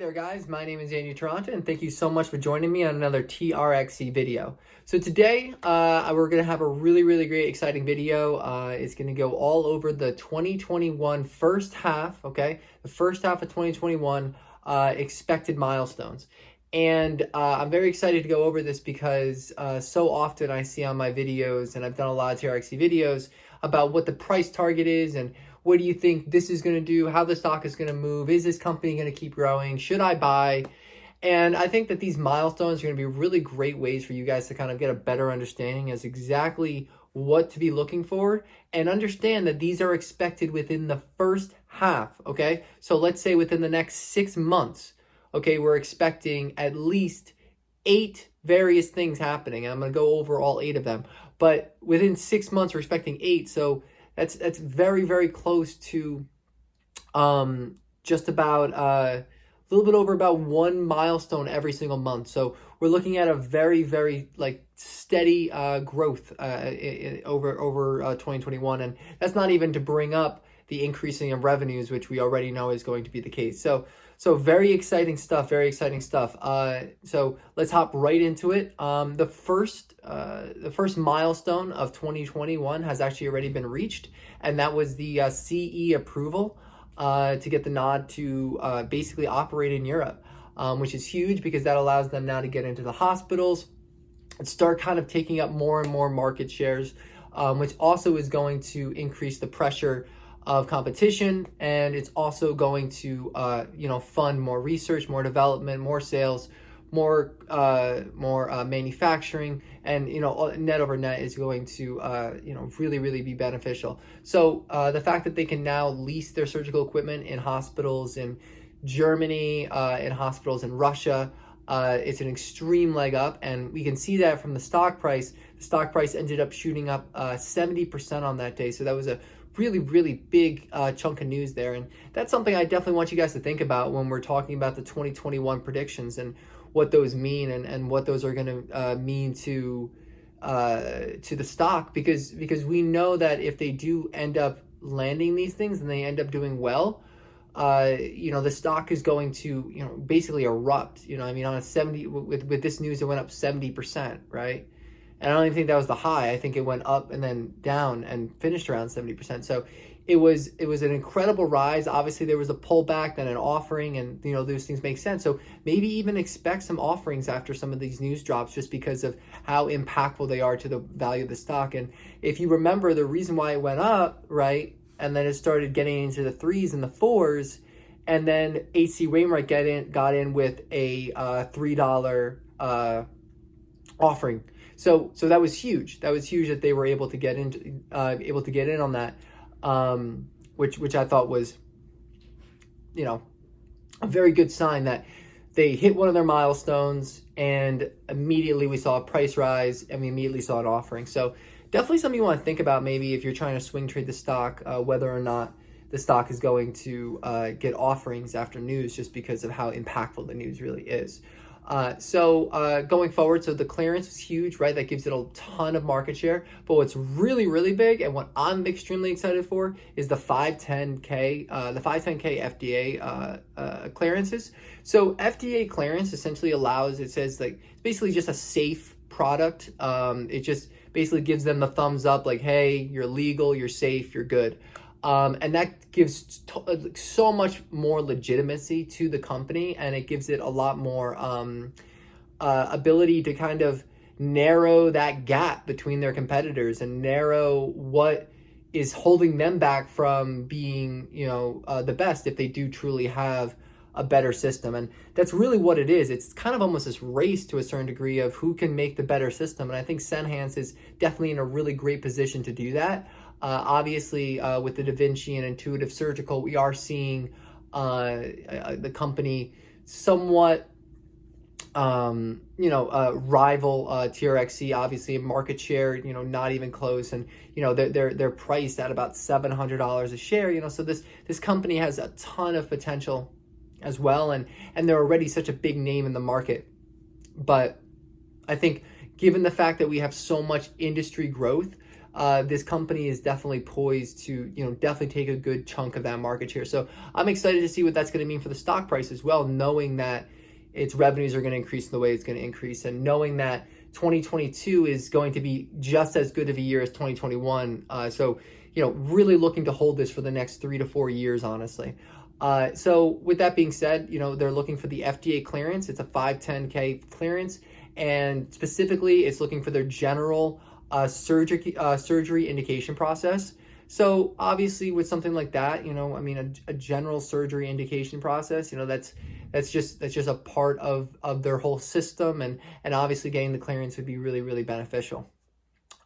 there guys, my name is Andy Toronto and thank you so much for joining me on another TRXC video. So today we're going to have a really great exciting video. It's going to go all over the 2021 first half, okay? The first half of 2021 expected milestones. And I'm very excited to go over this because so often I see on my videos, and I've done a lot of TRXC videos, about what the price target is and what do you think this is going to do, how the stock is going to move, is this company going to keep growing, should I buy? And I think that these milestones are going to be really great ways for you guys to kind of get a better understanding as exactly what to be looking for, and understand that these are expected within the first half, okay? So let's say within the next 6 months, okay, we're expecting at least 8 various things happening. I'm going to go over all 8 of them, but within 6 months, we're expecting 8. So that's very close to just about a little bit over about 1 milestone every single month. So we're looking at a very like steady growth over 2021, and that's not even to bring up the increasing of revenues, which we already know is going to be the case. So very exciting stuff, so let's hop right into it. The first milestone of 2021 has actually already been reached, and that was the CE approval to get the nod to basically operate in Europe, which is huge because that allows them now to get into the hospitals and start kind of taking up more and more market shares, which also is going to increase the pressure of competition, and it's also going to fund more research, more development, more sales, more manufacturing, and net over net is going to really be beneficial. So the fact that they can now lease their surgical equipment in hospitals in Germany, in hospitals in Russia, it's an extreme leg up, and we can see that from the stock price. The stock price ended up shooting up 70% on that day, so that was a really big chunk of news there. And that's something I definitely want you guys to think about when we're talking about the 2021 predictions and what those mean, and what those are going to mean to the stock, because we know that if they do end up landing these things and they end up doing well, the stock is going to basically erupt. On a 70 with this news, it went up 70%, right? And I don't even think that was the high. I think it went up and then down and finished around 70%. So it was an incredible rise. Obviously, there was a pullback, then an offering, and those things make sense. So maybe even expect some offerings after some of these news drops, just because of how impactful they are to the value of the stock. And if you remember, the reason why it went up, right, and then it started getting into the 3s and the 4s, and then H.C. Wainwright got in with a $3 offering. So that was huge. That was huge that they were able to get in on that, which I thought was, a very good sign that they hit one of their milestones, and immediately we saw a price rise, and we immediately saw an offering. So definitely something you want to think about, maybe if you're trying to swing trade the stock, whether or not the stock is going to get offerings after news, just because of how impactful the news really is. Going forward, so the clearance is huge, right? That gives it a ton of market share. But what's really big, and what I'm extremely excited for, is the 510K FDA clearances. So FDA clearance essentially allows, it says, like, it's basically just a safe product. It just basically gives them the thumbs up, like, hey, you're legal, you're safe, you're good. And that gives so much more legitimacy to the company, and it gives it a lot more ability to kind of narrow that gap between their competitors and narrow what is holding them back from being, the best, if they do truly have a better system. And that's really what it is. It's kind of almost this race to a certain degree of who can make the better system. And I think Senhance is definitely in a really great position to do that. Obviously, with the Da Vinci and Intuitive Surgical, we are seeing the company somewhat, rival TRXC, obviously in market share, not even close, and they're priced at about $700 a share. So this company has a ton of potential as well, and they're already such a big name in the market. But I think, given the fact that we have so much industry growth, this company is definitely poised to, definitely take a good chunk of that market share. So I'm excited to see what that's going to mean for the stock price as well, knowing that its revenues are going to increase in the way it's going to increase, and knowing that 2022 is going to be just as good of a year as 2021. So, really looking to hold this for the next 3 to 4 years, honestly. So with that being said, they're looking for the FDA clearance. It's a 510K clearance, and specifically it's looking for their general surgery indication process. So obviously with something like that, a general surgery indication process, that's just a part of their whole system, and obviously getting the clearance would be really, really beneficial.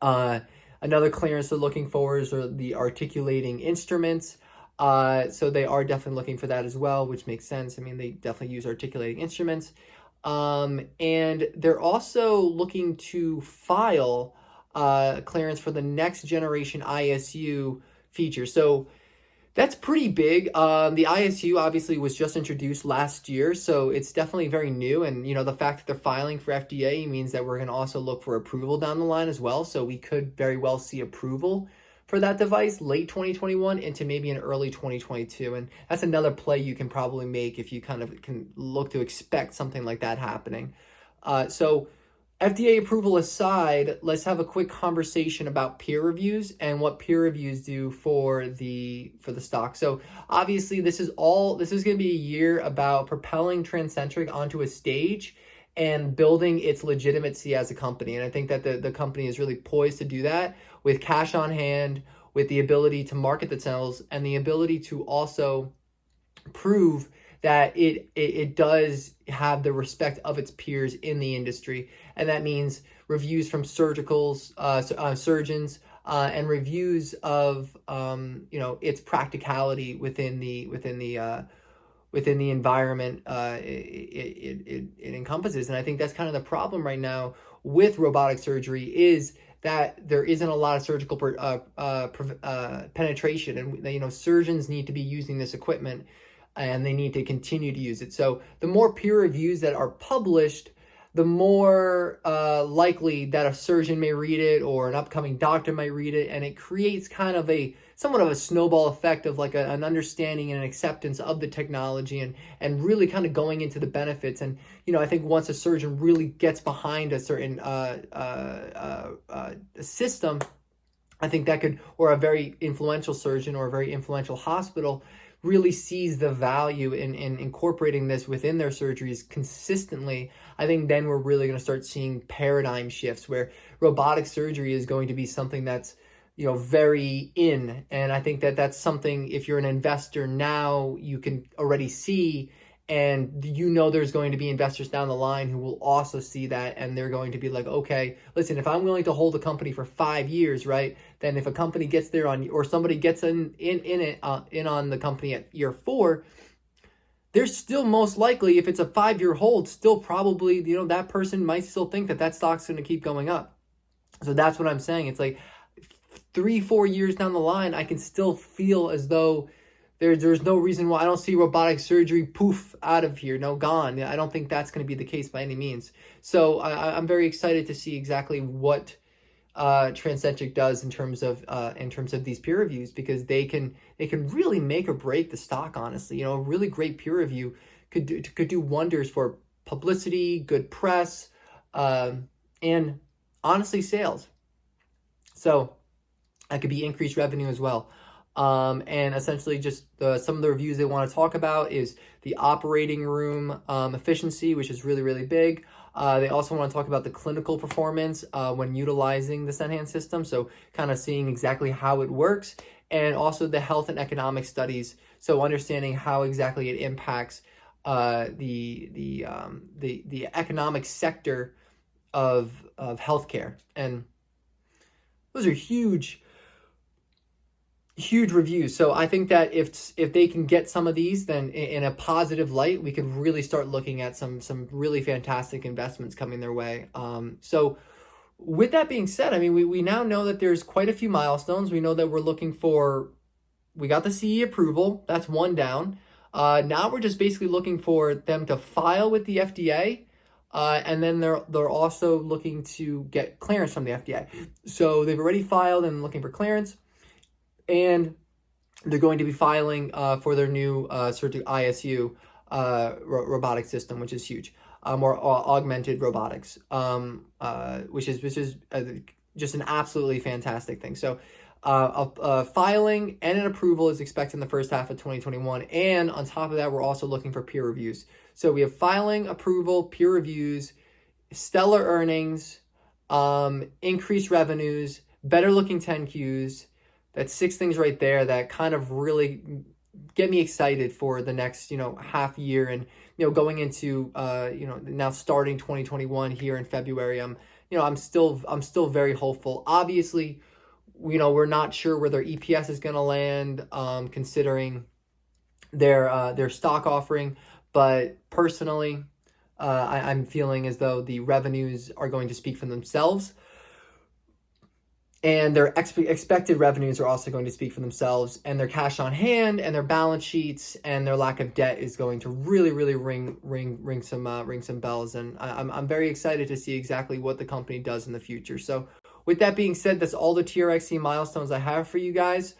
Another clearance they're looking for is the articulating instruments. So they are definitely looking for that as well, which makes sense. I mean, they definitely use articulating instruments. And they're also looking to file clearance for the next generation ISU feature. So that's pretty big. The ISU obviously was just introduced last year, so it's definitely very new. And, the fact that they're filing for FDA means that we're going to also look for approval down the line as well. So we could very well see approval for that device late 2021 into maybe an early 2022. And that's another play you can probably make if you kind of can look to expect something like that happening. So FDA approval aside, let's have a quick conversation about peer reviews and what peer reviews do for the stock. So obviously this is going to be a year about propelling Transenterix onto a stage and building its legitimacy as a company. And I think that the company is really poised to do that with cash on hand, with the ability to market themselves, and the ability to also prove that it does have the respect of its peers in the industry. And that means reviews from surgeons, and reviews of its practicality within the environment it encompasses. And I think that's kind of the problem right now with robotic surgery, is that there isn't a lot of surgical penetration, and surgeons need to be using this equipment, and they need to continue to use it. So the more peer reviews that are published, the more likely that a surgeon may read it or an upcoming doctor might read it, and it creates kind of somewhat of a snowball effect of like an understanding and an acceptance of the technology, and really kind of going into the benefits. And I think once a surgeon really gets behind a certain system, I think that could, or a very influential surgeon or a very influential hospital really sees the value in incorporating this within their surgeries consistently, I think then we're really going to start seeing paradigm shifts where robotic surgery is going to be something that's very in. And I think that that's something, if you're an investor now, you can already see, and there's going to be investors down the line who will also see that, and they're going to be like, okay, listen, if I'm willing to hold a company for 5 years, right, then if a company gets there or somebody gets in on the company at year 4, they're still most likely, if it's a 5-year hold, still probably, that person might still think that stock's going to keep going up. So that's what I'm saying. It's like 3-4 years down the line, I can still feel as though there's no reason why I don't see robotic surgery poof out of here, gone. I don't think that's going to be the case by any means. So I'm very excited to see exactly what Transenterix does in terms of these peer reviews, because they can really make or break the stock. Honestly, a really great peer review could do wonders for publicity, good press, and honestly sales. So that could be increased revenue as well. And essentially just some of the reviews they want to talk about is the operating room efficiency, which is really, really big. They also want to talk about the clinical performance when utilizing the Senhance system, so kind of seeing exactly how it works, and also the health and economic studies, so understanding how exactly it impacts the economic sector of healthcare. And those are huge reviews. So I think that if they can get some of these, then in a positive light, we could really start looking at some really fantastic investments coming their way. So with that being said, I mean, we now know that there's quite a few milestones. We know that we got the CE approval. That's one down. Now we're just basically looking for them to file with the FDA, And then they're also looking to get clearance from the FDA. So they've already filed and looking for clearance, and they're going to be filing for their new ISU robotic system, which is huge, or augmented robotics, which is just an absolutely fantastic thing. So filing and an approval is expected in the first half of 2021. And on top of that, we're also looking for peer reviews. So we have filing, approval, peer reviews, stellar earnings, increased revenues, better looking 10Qs. That's 6 things right there that kind of really get me excited for the next, half year, and, going into, now starting 2021 here in February. I'm still very hopeful. Obviously, we're not sure where their EPS is going to land, considering their stock offering, but personally, I'm feeling as though the revenues are going to speak for themselves. And their expected revenues are also going to speak for themselves, and their cash on hand and their balance sheets and their lack of debt is going to really, really ring some bells. And I'm very excited to see exactly what the company does in the future. So with that being said, that's all the TRXC milestones I have for you guys.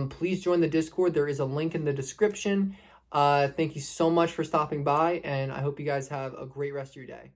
Please join the Discord. There is a link in the description. Thank you so much for stopping by, and I hope you guys have a great rest of your day.